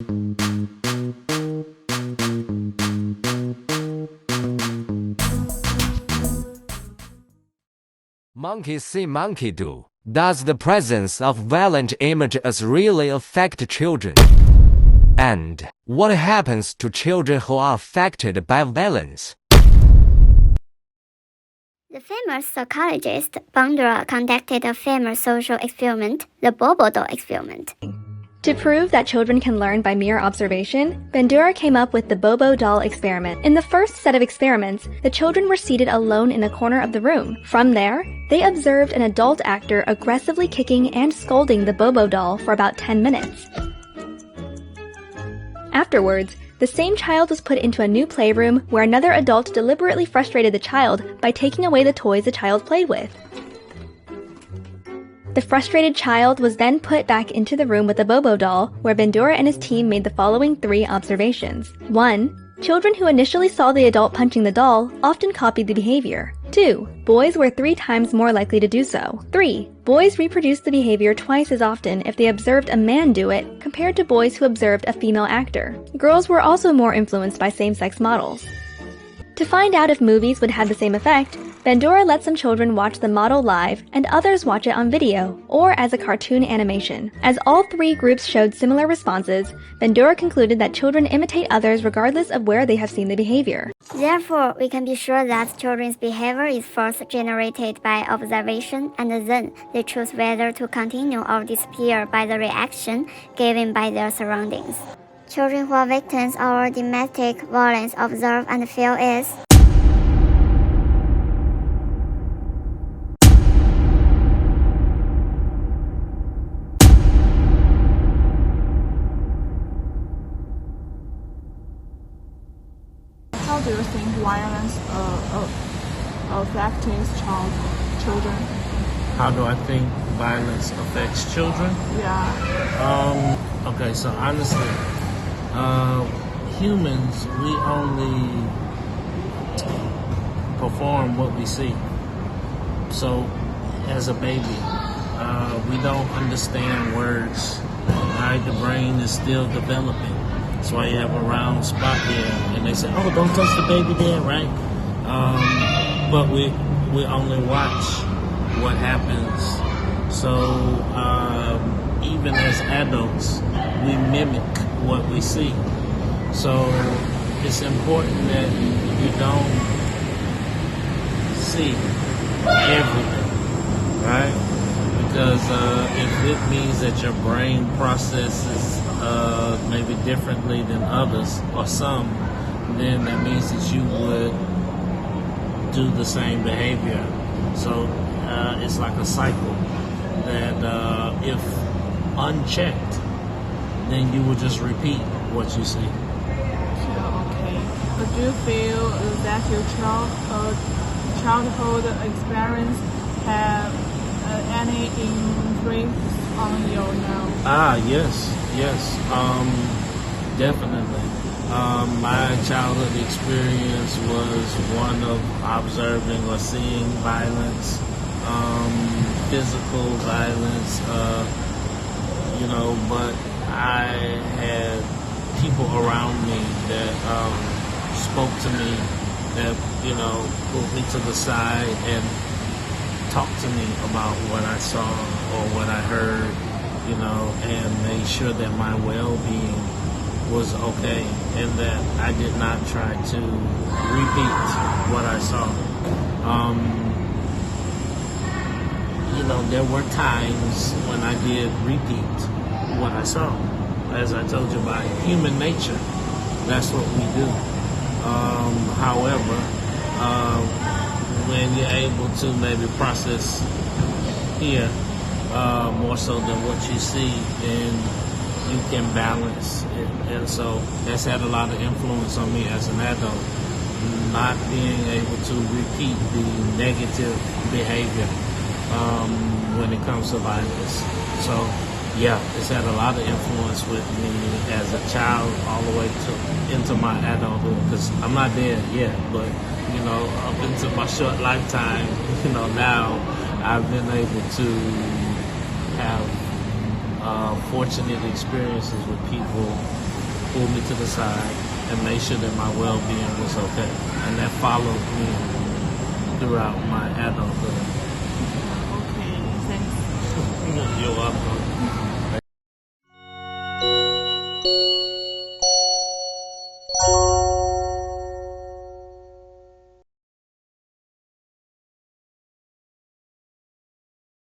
Monkey see, monkey do. Does the presence of violent images really affect children? And what happens to children who are affected by violence? The famous psychologist Bandura conducted a famous social experiment, the Bobo doll experiment. To prove that children can learn by mere observation, Bandura came up with the Bobo doll experiment. In the first set of experiments, the children were seated alone in a corner of the room. From there, they observed an adult actor aggressively kicking and scolding the Bobo doll for about 10 minutes. Afterwards, the same child was put into a new playroom where another adult deliberately frustrated the child by taking away the toys the child played with. The frustrated child was then put back into the room with the Bobo doll, where Bandura and his team made the following 3 observations. 1. Children who initially saw the adult punching the doll often copied the behavior. 2. Boys were 3 times more likely to do so. 3. Boys reproduced the behavior twice as often if they observed a man do it compared to boys who observed a female actor. Girls were also more influenced by same-sex models. To find out if movies would have the same effect, Bandura let some children watch the model live and others watch it on video, or as a cartoon animation. As all 3 groups showed similar responses, Bandura concluded that children imitate others regardless of where they have seen the behavior. Therefore, we can be sure that children's behavior is first generated by observation, and then they choose whether to continue or disappear by the reaction given by their surroundings. Children who are victims of domestic violence observe and feel is How do you think violence affects children? How do I think violence affects children? Yeah. Okay, so honestly, humans, we only perform what we see. So, as a baby, we don't understand words. Right? The brain is still developing. That's why you have a round spot there, and they say, "Oh, don't touch the baby there," right? But we only watch what happens. So even as adults, we mimic what we see. So it's important that you don't see everything, right? Because if it means that your brain processes maybe differently than others or some, then that means that you would do the same behavior. So it's like a cycle that if unchecked, then you will just repeat what you see. Okay. But do you feel that your childhood experience have any influence on your now? Yes, definitely. My childhood experience was one of observing or seeing violence, physical violence, but I had people around me that spoke to me, that, pulled me to the side and talked to me about what I saw or what I heard, and made sure that my well-being was okay and that I did not try to repeat what I saw. There were times when I did repeat what I saw. As I told you, by human nature, that's what we do. However, when you're able to maybe process here more so than what you see, then you can balance it. And so that's had a lot of influence on me as an adult, not being able to repeat the negative behavior when it comes to violence. So yeah, it's had a lot of influence with me as a child all the way into my adulthood, because I'm not there yet, but up into my short lifetime, now I've been able to have fortunate experiences with people pulled me to the side and made sure that my well-being was okay. And that followed me throughout my adulthood. Okay, thanks. You're welcome.